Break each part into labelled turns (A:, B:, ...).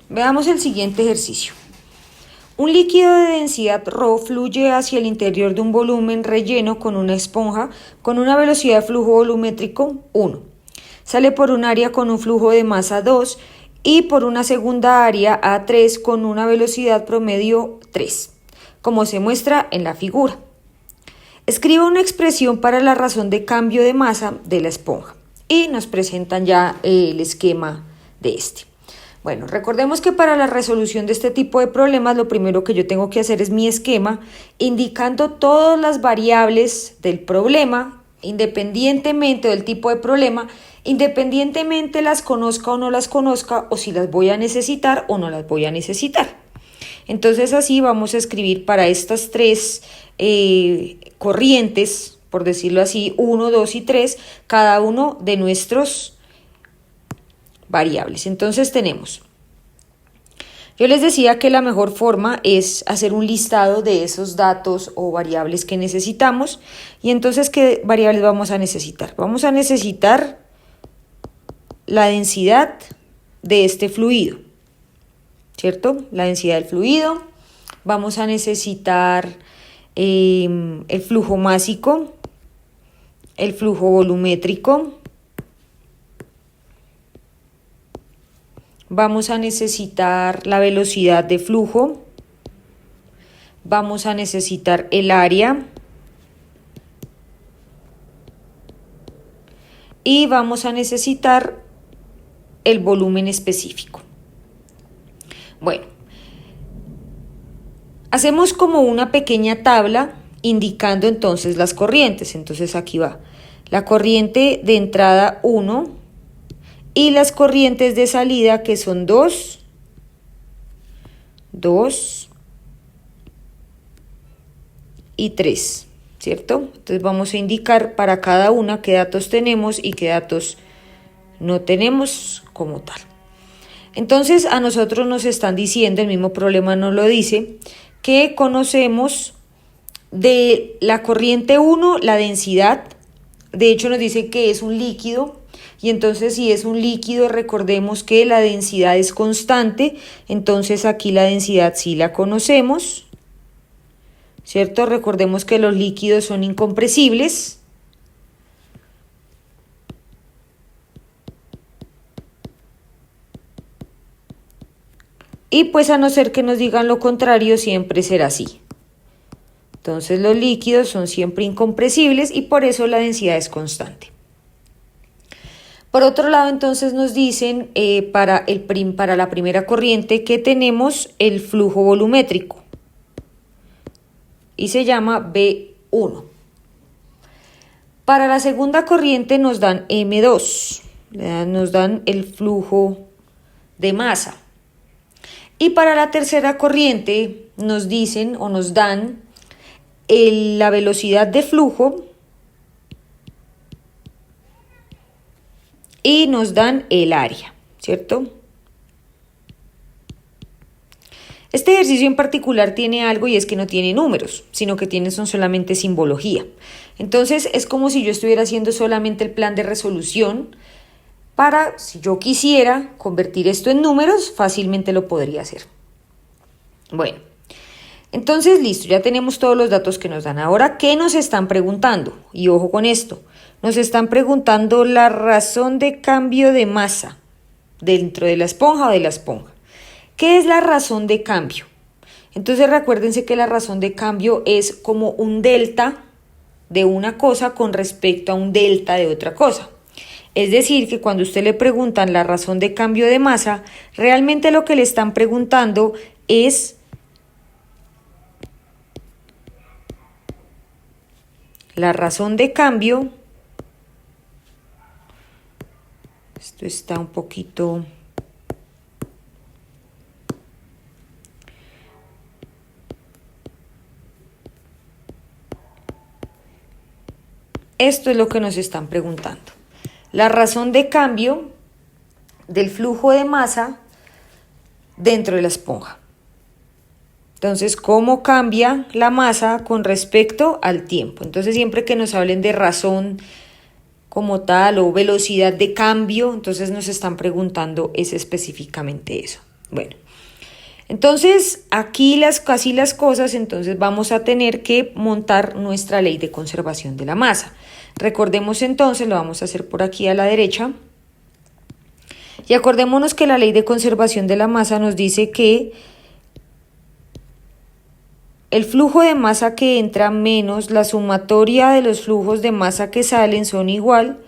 A: Veamos el siguiente ejercicio. Un líquido de densidad ρ fluye hacia el interior de un volumen relleno con una esponja con una velocidad de flujo volumétrico 1. Sale por un área con un flujo de masa 2 y por una segunda área A3 con una velocidad promedio 3, como se muestra en la figura. Escriba una expresión para la razón de cambio de masa de la esponja y nos presentan ya el esquema de este. Bueno, recordemos que para la resolución de este tipo de problemas lo primero que yo tengo que hacer es mi esquema indicando todas las variables del problema independientemente del tipo de problema, independientemente las conozca o no las conozca o si las voy a necesitar o no las voy a necesitar. Entonces así vamos a escribir para estas tres corrientes, por decirlo así, 1, 2 y 3, cada uno de nuestros variables. Entonces tenemos, yo les decía que la mejor forma es hacer un listado de esos datos o variables que necesitamos. Y entonces, ¿qué variables vamos a necesitar? Vamos a necesitar la densidad de este fluido, ¿cierto? La densidad del fluido. Vamos a necesitar el flujo másico, el flujo volumétrico. Vamos a necesitar la velocidad de flujo, vamos a necesitar el área y vamos a necesitar el volumen específico. Bueno, hacemos como una pequeña tabla indicando entonces las corrientes. Entonces aquí va la corriente de entrada 1, y las corrientes de salida que son 2 y 3, ¿cierto? Entonces vamos a indicar para cada una qué datos tenemos y qué datos no tenemos como tal. Entonces a nosotros nos están diciendo, el mismo problema nos lo dice, que conocemos de la corriente 1 la densidad. De hecho nos dice que es un líquido. Y entonces si es un líquido, recordemos que la densidad es constante, entonces aquí la densidad sí la conocemos, ¿cierto? Recordemos que los líquidos son incompresibles. Y pues a no ser que nos digan lo contrario, siempre será así. Entonces los líquidos son siempre incompresibles y por eso la densidad es constante. Por otro lado, entonces nos dicen para la primera corriente que tenemos el flujo volumétrico y se llama B1. Para la segunda corriente nos dan M2, nos dan el flujo de masa. Y para la tercera corriente nos dicen o nos dan la velocidad de flujo y nos dan el área, ¿cierto? Este ejercicio en particular tiene algo y es que no tiene números, sino que son solamente simbología. Entonces es como si yo estuviera haciendo solamente el plan de resolución para, si yo quisiera convertir esto en números, fácilmente lo podría hacer. Bueno, entonces listo, ya tenemos todos los datos que nos dan. Ahora, ¿qué nos están preguntando? Y ojo con esto. Nos están preguntando la razón de cambio de masa dentro de la esponja o de la esponja. ¿Qué es la razón de cambio? Entonces recuérdense que la razón de cambio es como un delta de una cosa con respecto a un delta de otra cosa. Es decir, que cuando usted le preguntan la razón de cambio de masa, realmente lo que le están preguntando es la razón de cambio. Esto está un poquito... Esto es lo que nos están preguntando. La razón de cambio del flujo de masa dentro de la esponja. Entonces, ¿cómo cambia la masa con respecto al tiempo? Entonces, siempre que nos hablen de razón como tal o velocidad de cambio, entonces nos están preguntando es específicamente eso. Bueno, entonces aquí así las cosas, entonces vamos a tener que montar nuestra ley de conservación de la masa. Recordemos entonces, lo vamos a hacer por aquí a la derecha. Y acordémonos que la ley de conservación de la masa nos dice que el flujo de masa que entra menos la sumatoria de los flujos de masa que salen son igual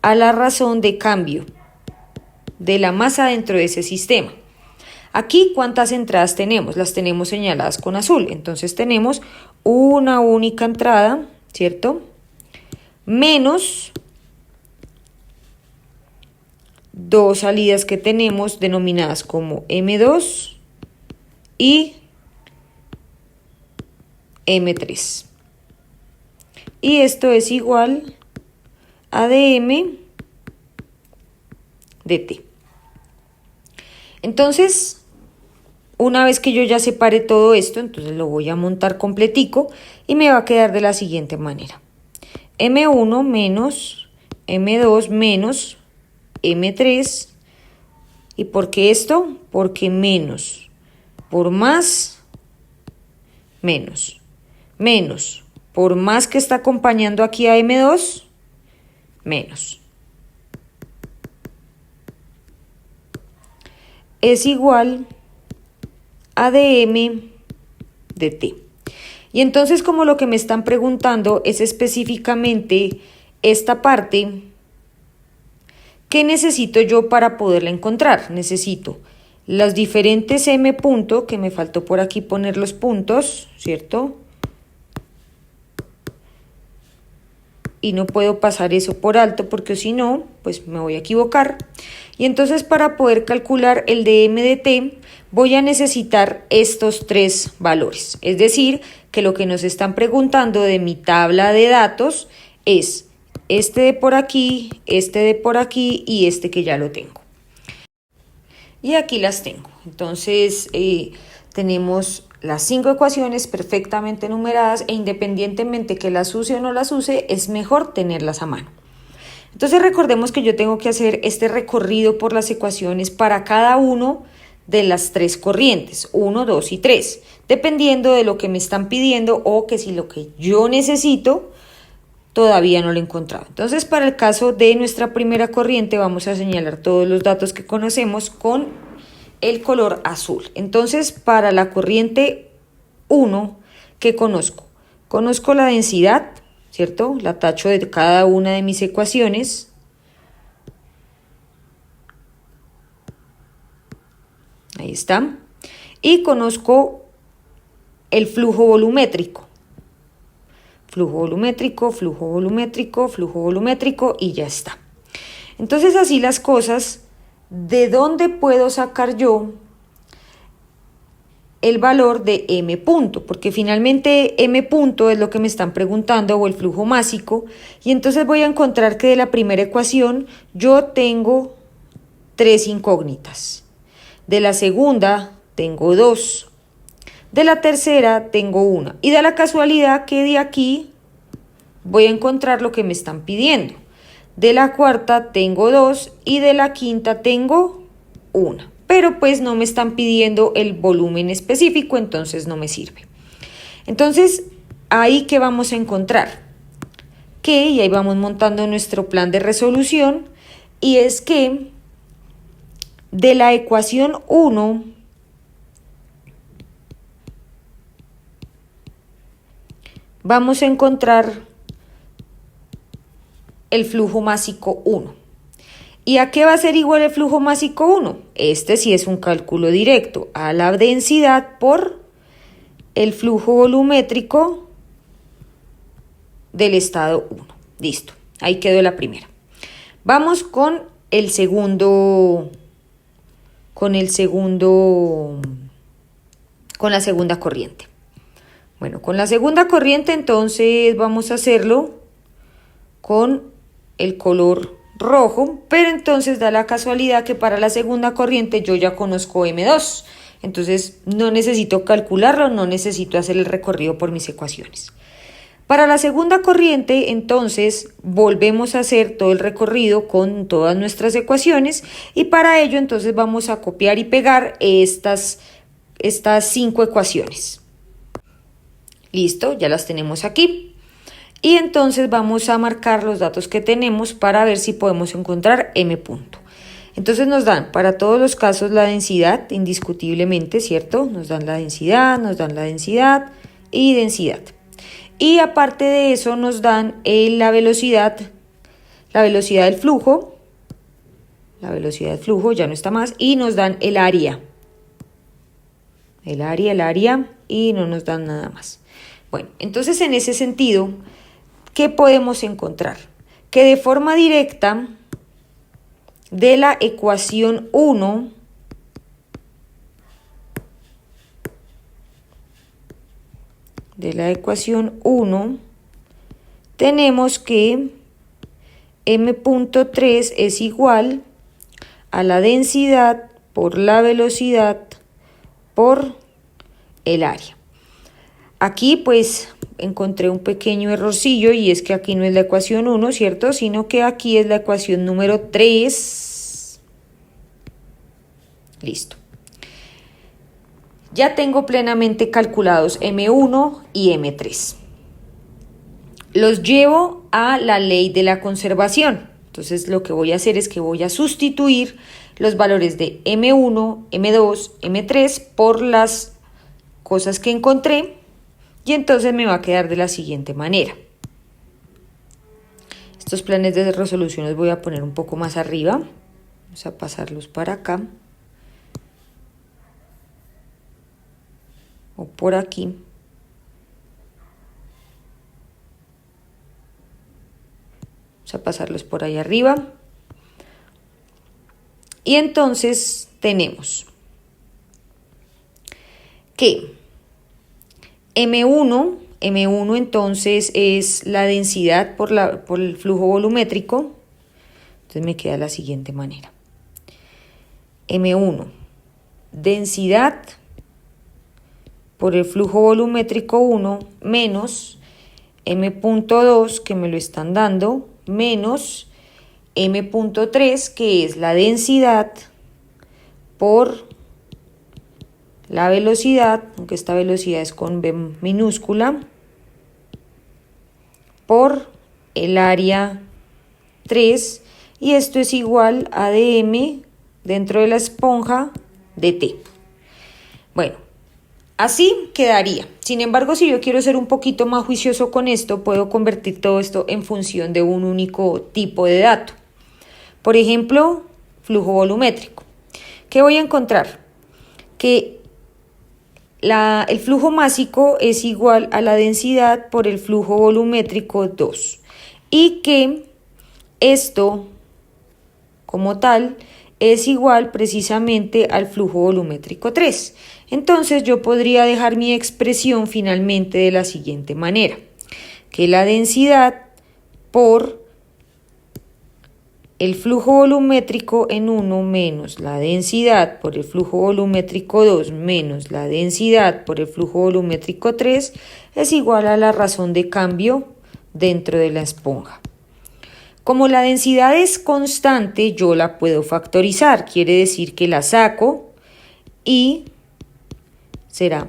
A: a la razón de cambio de la masa dentro de ese sistema. Aquí, ¿cuántas entradas tenemos? Las tenemos señaladas con azul. Entonces tenemos una única entrada, ¿cierto? Menos dos salidas que tenemos denominadas como M2 y M3. Y esto es igual a dm dt. Entonces, una vez que yo ya separe todo esto, entonces lo voy a montar completico y me va a quedar de la siguiente manera. M1 menos M2 menos M3. ¿Y por qué esto? Porque menos por más, menos. Menos por más que está acompañando aquí a M2, menos. Es igual a dm dt. Y entonces, como lo que me están preguntando es específicamente esta parte, ¿qué necesito yo para poderla encontrar? Necesito los diferentes m puntos, que me faltó por aquí poner los puntos, ¿cierto? Y no puedo pasar eso por alto porque si no, pues me voy a equivocar. Y entonces, para poder calcular el dm dt, voy a necesitar estos tres valores. Es decir, que lo que nos están preguntando de mi tabla de datos es este de por aquí, este de por aquí y este que ya lo tengo. Y aquí las tengo. Entonces, tenemos las 5 ecuaciones perfectamente numeradas e independientemente que las use o no las use, es mejor tenerlas a mano. Entonces recordemos que yo tengo que hacer este recorrido por las ecuaciones para cada uno de las tres corrientes, 1, 2 y 3, dependiendo de lo que me están pidiendo o que si lo que yo necesito todavía no lo he encontrado. Entonces, para el caso de nuestra primera corriente vamos a señalar todos los datos que conocemos con el color azul. Entonces, para la corriente 1, ¿qué conozco? Conozco la densidad, ¿cierto? La tacho de cada una de mis ecuaciones. Ahí está. Y conozco el flujo volumétrico. Flujo volumétrico, flujo volumétrico, flujo volumétrico y ya está. Entonces, así las cosas, ¿de dónde puedo sacar yo el valor de m punto? Porque finalmente m punto es lo que me están preguntando, o el flujo másico, y entonces voy a encontrar que de la primera ecuación yo tengo 3 incógnitas, de la segunda tengo 2, de la tercera tengo 1, y da la casualidad que de aquí voy a encontrar lo que me están pidiendo. De la cuarta tengo 2 y de la quinta tengo 1. Pero pues no me están pidiendo el volumen específico, entonces no me sirve. Entonces, ahí que vamos a encontrar y ahí vamos montando nuestro plan de resolución, y es que de la ecuación 1 vamos a encontrar el flujo másico 1. ¿Y a qué va a ser igual el flujo másico 1? Este sí es un cálculo directo, a la densidad por el flujo volumétrico del estado 1. Listo, ahí quedó la primera. Vamos con la segunda corriente. Bueno, con la segunda corriente entonces vamos a hacerlo con el color rojo, pero entonces da la casualidad que para la segunda corriente yo ya conozco M2, entonces no necesito calcularlo, no necesito hacer el recorrido por mis ecuaciones. Para la segunda corriente, entonces, volvemos a hacer todo el recorrido con todas nuestras ecuaciones y para ello, entonces, vamos a copiar y pegar estas 5 ecuaciones. Listo, ya las tenemos aquí. Y entonces vamos a marcar los datos que tenemos para ver si podemos encontrar m punto. Entonces nos dan para todos los casos la densidad, indiscutiblemente, ¿cierto? Nos dan la densidad y densidad. Y aparte de eso nos dan la velocidad del flujo, ya no está más, y nos dan el área. El área, y no nos dan nada más. Bueno, entonces en ese sentido, ¿qué podemos encontrar? Que de forma directa, de la ecuación 1, tenemos que m.3 es igual a la densidad por la velocidad por el área. Aquí pues encontré un pequeño errorcillo y es que aquí no es la ecuación 1, ¿cierto? Sino que aquí es la ecuación número 3. Listo. Ya tengo plenamente calculados M1 y M3. Los llevo a la ley de la conservación. Entonces lo que voy a hacer es que voy a sustituir los valores de M1, M2, M3 por las cosas que encontré y entonces me va a quedar de la siguiente manera. Estos planes de resolución los voy a poner un poco más arriba. Vamos a pasarlos para acá. O por aquí. Vamos a pasarlos por ahí arriba. Y entonces tenemos que M1 entonces es la densidad por el flujo volumétrico. Entonces me queda de la siguiente manera. M1, densidad por el flujo volumétrico 1 menos M.2 que me lo están dando menos M.3 que es la densidad por la velocidad, aunque esta velocidad es con B minúscula, por el área 3 y esto es igual a dm dentro de la esponja dt. Bueno, así quedaría. Sin embargo, si yo quiero ser un poquito más juicioso con esto, puedo convertir todo esto en función de un único tipo de dato. Por ejemplo, flujo volumétrico. ¿Qué voy a encontrar? Que el flujo másico es igual a la densidad por el flujo volumétrico 2 y que esto como tal es igual precisamente al flujo volumétrico 3. Entonces yo podría dejar mi expresión finalmente de la siguiente manera, que la densidad por el flujo volumétrico en 1 menos la densidad por el flujo volumétrico 2 menos la densidad por el flujo volumétrico 3 es igual a la razón de cambio dentro de la esponja. Como la densidad es constante, yo la puedo factorizar, quiere decir que la saco y será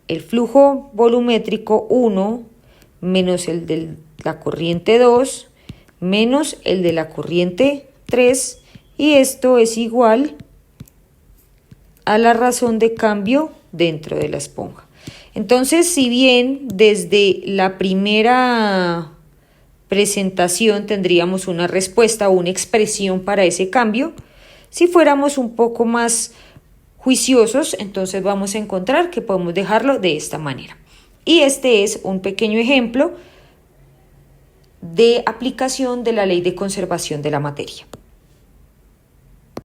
A: el flujo volumétrico 1 menos el de la corriente 2 menos el de la corriente 3 y esto es igual a la razón de cambio dentro de la esponja. Entonces, si bien desde la primera presentación tendríamos una respuesta o una expresión para ese cambio, si fuéramos un poco más juiciosos, entonces vamos a encontrar que podemos dejarlo de esta manera. Y este es un pequeño ejemplo de aplicación de la ley de conservación de la materia.